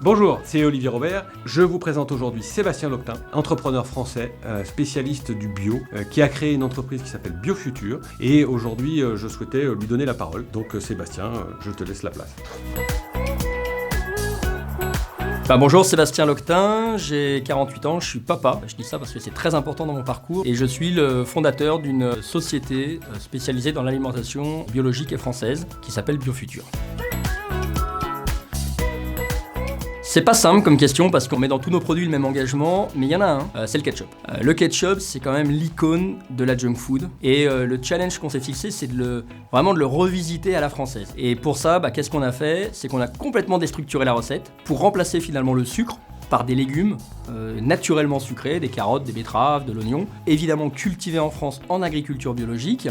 Bonjour, c'est Olivier Robert. Je vous présente aujourd'hui Sébastien Loctin, entrepreneur français, spécialiste du bio, qui a créé une entreprise qui s'appelle BioFuture. Et aujourd'hui, je souhaitais lui donner la parole. Donc Sébastien, je te laisse la place. Bonjour, Sébastien Loctin, j'ai 48 ans, je suis papa. Je dis ça parce que c'est très important dans mon parcours. Et je suis le fondateur d'une société spécialisée dans l'alimentation biologique et française qui s'appelle BioFuture. C'est pas simple comme question parce qu'on met dans tous nos produits le même engagement, mais il y en a un, c'est le ketchup. Le ketchup, c'est quand même l'icône de la junk food. Et le challenge qu'on s'est fixé, c'est vraiment de le revisiter à la française. Et pour ça, qu'est-ce qu'on a fait? C'est qu'on a complètement déstructuré la recette pour remplacer finalement le sucre par des légumes naturellement sucrés, des carottes, des betteraves, de l'oignon, évidemment cultivés en France en agriculture biologique,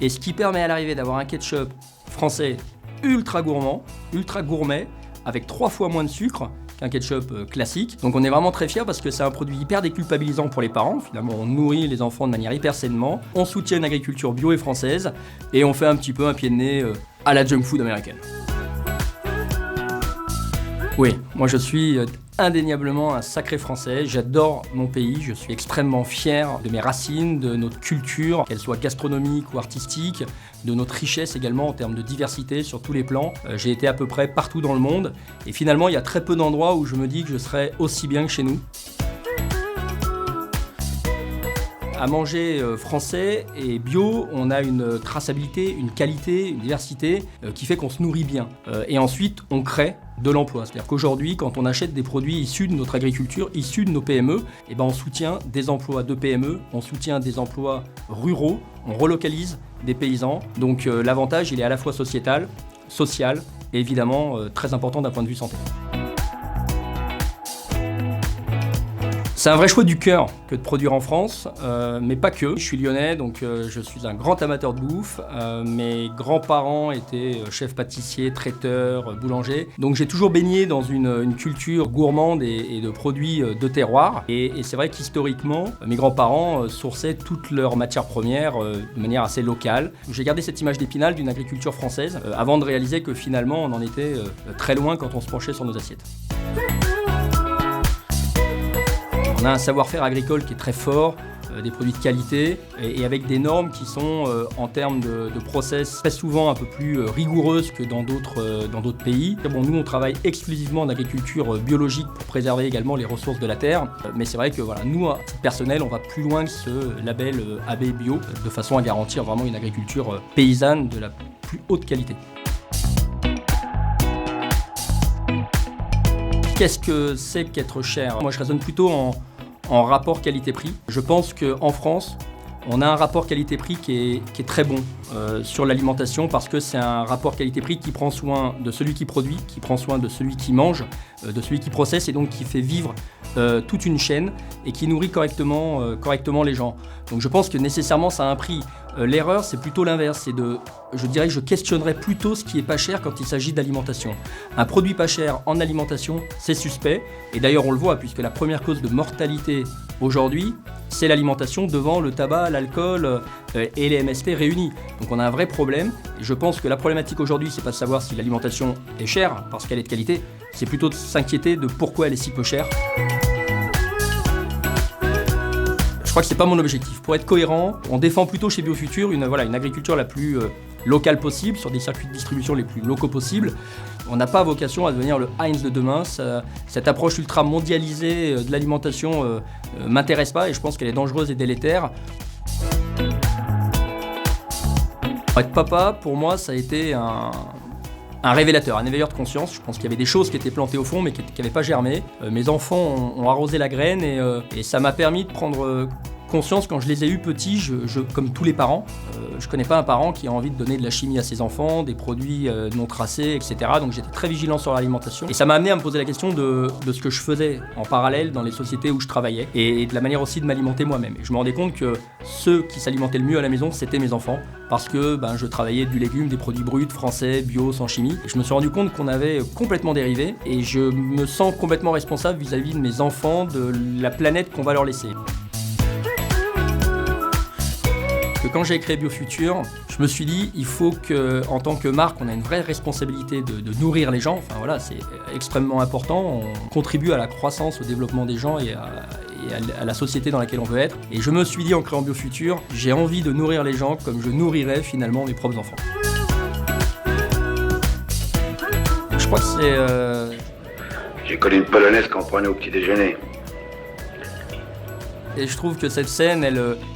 et ce qui permet à l'arrivée d'avoir un ketchup français ultra gourmand, ultra gourmet, avec 3 fois moins de sucre qu'un ketchup classique. Donc on est vraiment très fiers parce que c'est un produit hyper déculpabilisant pour les parents. Finalement, on nourrit les enfants de manière hyper sainement, on soutient une agriculture bio et française, et on fait un petit peu un pied de nez à la junk food américaine. Oui, moi je suis indéniablement un sacré français, j'adore mon pays, je suis extrêmement fier de mes racines, de notre culture, qu'elle soit gastronomique ou artistique, de notre richesse également en termes de diversité sur tous les plans. J'ai été à peu près partout dans le monde et finalement il y a très peu d'endroits où je me dis que je serais aussi bien que chez nous. À manger français et bio, on a une traçabilité, une qualité, une diversité qui fait qu'on se nourrit bien. Et ensuite, on crée de l'emploi. C'est-à-dire qu'aujourd'hui, quand on achète des produits issus de notre agriculture, issus de nos PME, on soutient des emplois de PME, on soutient des emplois ruraux, on relocalise des paysans. Donc l'avantage, il est à la fois sociétal, social et évidemment très important d'un point de vue santé. C'est un vrai choix du cœur que de produire en France, mais pas que. Je suis lyonnais, donc je suis un grand amateur de bouffe. Mes grands-parents étaient chefs pâtissiers, traiteurs, boulangers. Donc j'ai toujours baigné dans une culture gourmande et de produits de terroir. Et c'est vrai qu'historiquement, mes grands-parents sourçaient toutes leurs matières premières de manière assez locale. J'ai gardé cette image d'Épinal d'une agriculture française avant de réaliser que finalement on en était très loin quand on se penchait sur nos assiettes. On a un savoir-faire agricole qui est très fort, des produits de qualité et avec des normes qui sont en termes de process très souvent un peu plus rigoureuses que dans d'autres pays. Nous on travaille exclusivement en agriculture biologique pour préserver également les ressources de la terre, mais c'est vrai que nous à titre personnel on va plus loin que ce label AB Bio de façon à garantir vraiment une agriculture paysanne de la plus haute qualité. Qu'est-ce que c'est qu'être cher? Moi je raisonne plutôt en rapport qualité-prix. Je pense qu'en France, on a un rapport qualité-prix qui est très bon sur l'alimentation parce que c'est un rapport qualité-prix qui prend soin de celui qui produit, qui prend soin de celui qui mange, de celui qui processe et donc qui fait vivre toute une chaîne et qui nourrit correctement les gens. Donc je pense que nécessairement ça a un prix. L'erreur c'est plutôt l'inverse, je dirais que je questionnerais plutôt ce qui est pas cher quand il s'agit d'alimentation. Un produit pas cher en alimentation, c'est suspect et d'ailleurs on le voit puisque la première cause de mortalité aujourd'hui, c'est l'alimentation devant le tabac, l'alcool et les MST réunis. Donc on a un vrai problème et je pense que la problématique aujourd'hui c'est pas de savoir si l'alimentation est chère parce qu'elle est de qualité, c'est plutôt de s'inquiéter de pourquoi elle est si peu chère. Je crois que c'est pas mon objectif. Pour être cohérent, on défend plutôt chez BioFuture une agriculture la plus locale possible, sur des circuits de distribution les plus locaux possibles. On n'a pas vocation à devenir le Heinz de demain. Cette approche ultra mondialisée de l'alimentation m'intéresse pas et je pense qu'elle est dangereuse et délétère. Être papa, pour moi, ça a été un révélateur, un éveilleur de conscience. Je pense qu'il y avait des choses qui étaient plantées au fond mais qui n'avaient pas germé. Mes enfants ont arrosé la graine et ça m'a permis de prendre conscience quand je les ai eus petits, comme tous les parents. Je connais pas un parent qui a envie de donner de la chimie à ses enfants, des produits non tracés, etc. Donc j'étais très vigilant sur l'alimentation. Et ça m'a amené à me poser la question de ce que je faisais en parallèle dans les sociétés où je travaillais et de la manière aussi de m'alimenter moi-même. Et je me rendais compte que ceux qui s'alimentaient le mieux à la maison, c'était mes enfants. Parce que je travaillais du légume, des produits bruts, français, bio, sans chimie. Et je me suis rendu compte qu'on avait complètement dérivé et je me sens complètement responsable vis-à-vis de mes enfants, de la planète qu'on va leur laisser. que quand j'ai créé BioFuture, je me suis dit, il faut qu'en tant que marque, on a une vraie responsabilité de nourrir les gens. Enfin voilà, c'est extrêmement important. On contribue à la croissance, au développement des gens et à la société dans laquelle on veut être. Et je me suis dit, en créant BioFuture, j'ai envie de nourrir les gens comme je nourrirais finalement mes propres enfants. Je crois que c'est... J'ai connu une polonaise qu'on prenait au petit déjeuner. Et je trouve que cette scène,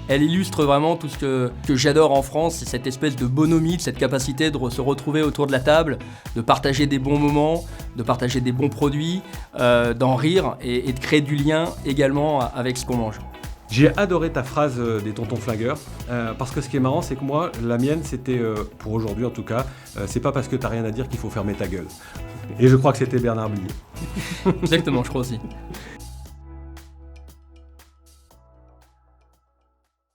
elle illustre vraiment tout ce que j'adore en France, c'est cette espèce de bonhomie, cette capacité de se retrouver autour de la table, de partager des bons moments, de partager des bons produits, d'en rire et de créer du lien également avec ce qu'on mange. J'ai adoré ta phrase des tontons flingueurs, parce que ce qui est marrant, c'est que moi, la mienne, c'était, pour aujourd'hui en tout cas, c'est pas parce que t'as rien à dire qu'il faut fermer ta gueule. Et je crois que c'était Bernard Blier. Exactement, je crois aussi.